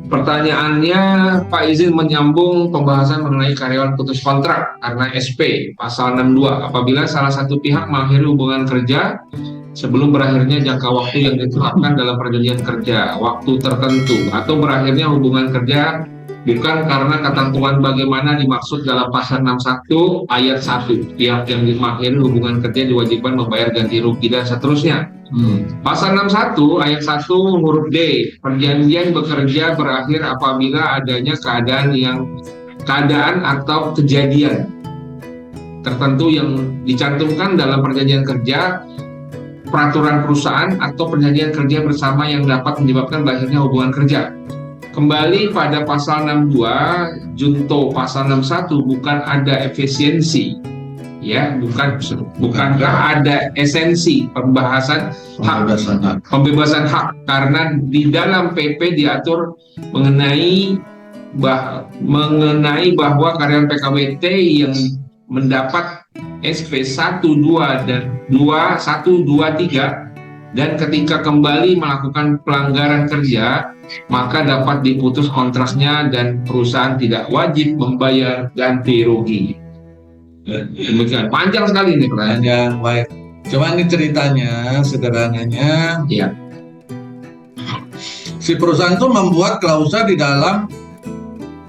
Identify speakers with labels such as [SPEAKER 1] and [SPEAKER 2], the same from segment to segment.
[SPEAKER 1] Pertanyaannya, Pak izin menyambung pembahasan mengenai karyawan putus kontrak karena SP, pasal 62. Apabila salah satu pihak mengakhiri hubungan kerja sebelum berakhirnya jangka waktu yang ditetapkan dalam perjanjian kerja, waktu tertentu, atau berakhirnya hubungan kerja bukan karena ketentuan bagaimana dimaksud dalam pasal 61 ayat 1. Pihak yang mengakhiri hubungan kerja diwajibkan membayar ganti rugi dan seterusnya. Pasal 61 ayat 1 huruf D, perjanjian bekerja berakhir apabila adanya keadaan atau kejadian tertentu yang dicantumkan dalam perjanjian kerja, peraturan perusahaan atau perjanjian kerja bersama yang dapat menyebabkan berakhirnya hubungan kerja. Kembali pada pasal 62 junto pasal 61, bukan ada efisiensi, ya, bukankah ada esensi pembahasan pembebasan hak, karena di dalam PP diatur mengenai bahwa karyawan PKWT yang mendapat SP 1, 2 dan 2, 1, 2, 3 dan ketika kembali melakukan pelanggaran kerja maka dapat diputus kontraknya dan perusahaan tidak wajib membayar ganti rugi. Demikian, panjang sekali ini pertanyaan.
[SPEAKER 2] Panjang, baik. Cuma ini ceritanya, sederhananya,
[SPEAKER 1] Ya.
[SPEAKER 2] si perusahaan itu membuat klausa di dalam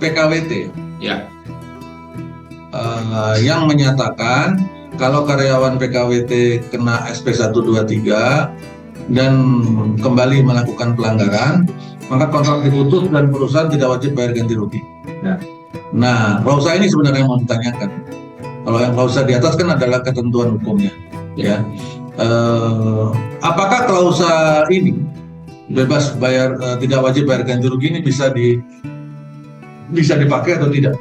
[SPEAKER 2] PKWT,
[SPEAKER 1] Ya.
[SPEAKER 2] yang menyatakan kalau karyawan PKWT kena SP 123 dan kembali melakukan pelanggaran, maka kontrak diputus dan perusahaan tidak wajib bayar ganti rugi.
[SPEAKER 1] Ya.
[SPEAKER 2] Nah, klausa ini sebenarnya mau ditanyakan. Kalau yang klausa di atas kan adalah ketentuan hukumnya, ya. Apakah klausa ini bebas bayar, tidak wajib bayar ganti rugi ini bisa dipakai atau tidak?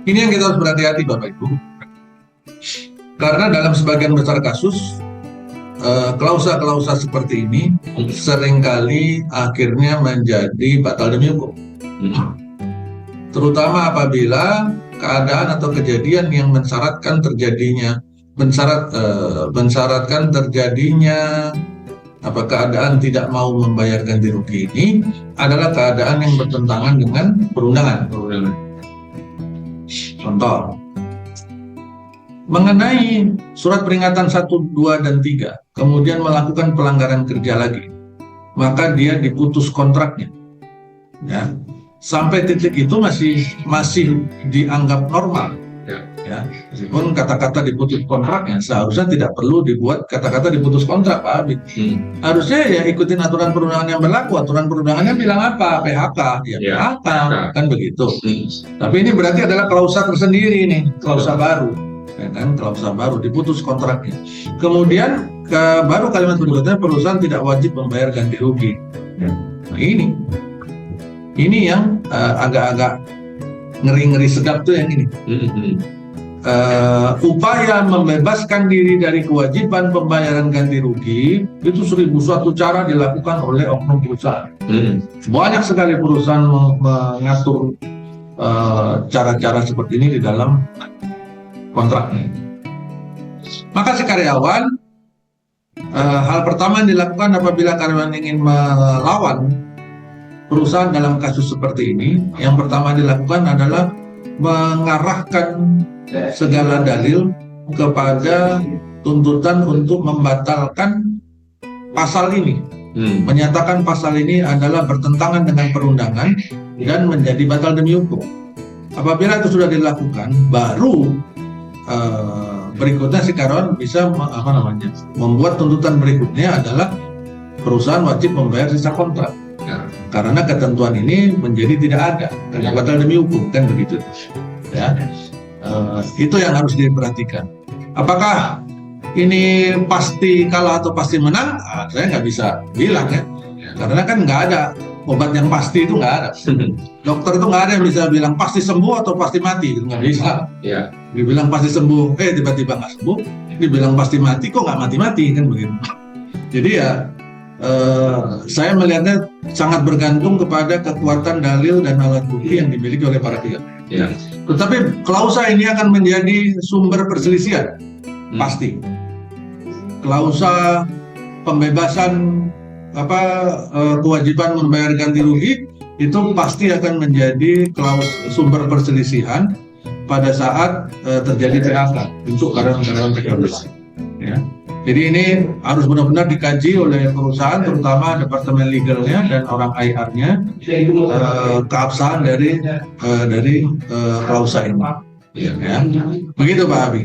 [SPEAKER 2] Ini yang kita harus berhati-hati, Bapak Ibu, karena dalam sebagian besar kasus klausa-klausa seperti ini seringkali akhirnya menjadi batal demi hukum. Terutama apabila keadaan atau kejadian yang mensyaratkan terjadinya keadaan tidak mau membayar ganti rugi ini adalah keadaan yang bertentangan dengan perundangan. Contoh, mengenai surat peringatan 1, 2, dan 3, kemudian melakukan pelanggaran kerja lagi, maka dia diputus kontraknya. Ya. Sampai titik itu masih dianggap normal. Ya. Meskipun kata-kata diputus kontraknya seharusnya tidak perlu dibuat kata-kata diputus kontrak, Pak Abid. Harusnya ya ikutin aturan perundangan yang berlaku. Aturan perundangannya bilang apa? PHK, ya PHK, kan begitu. Tapi ini berarti adalah klausa tersendiri nih, klausa baru, ya kan? Klausa baru diputus kontraknya. Kemudian baru kalimat berikutnya, perusahaan tidak wajib membayar ganti rugi. Nah ini yang agak-agak ngeri-ngeri sedap tuh yang ini. Upaya membebaskan diri dari kewajiban pembayaran ganti rugi itu 1001 cara dilakukan oleh oknum perusahaan. Banyak sekali perusahaan mengatur cara-cara seperti ini di dalam kontraknya. Maka si karyawan, hal pertama yang dilakukan apabila karyawan ingin melawan perusahaan dalam kasus seperti ini, yang pertama dilakukan adalah mengarahkan segala dalil kepada tuntutan untuk membatalkan pasal ini, menyatakan pasal ini adalah bertentangan dengan perundangan dan menjadi batal demi hukum. Apabila itu sudah dilakukan, baru berikutnya si karyawan bisa membuat tuntutan berikutnya adalah perusahaan wajib membayar sisa kontrak. Karena ketentuan ini menjadi tidak ada, karena batal demi hukum, kan begitu. Ya. Itu yang harus diperhatikan. Apakah ini pasti kalah atau pasti menang? Saya nggak bisa bilang ya, karena kan nggak ada obat yang pasti, itu nggak ada. Dokter itu nggak ada yang bisa bilang pasti sembuh atau pasti mati, itu nggak bisa. Dibilang pasti sembuh, tiba-tiba nggak sembuh. Dibilang pasti mati, kok nggak mati-mati, kan begitu. Jadi ya, saya melihatnya sangat bergantung kepada kekuatan dalil dan alat bukti yang dimiliki oleh para pihak. Tetapi klausa ini akan menjadi sumber perselisihan, pasti. Klausa pembebasan kewajiban membayar ganti rugi itu pasti akan menjadi sumber perselisihan pada saat terjadi PHK untuk karyawan-karyawan PKB. Ya. Jadi ini harus benar-benar dikaji oleh perusahaan, terutama departemen legalnya dan orang IR-nya, keabsahan dari klausa ini. Ya. Begitu Pak Abi.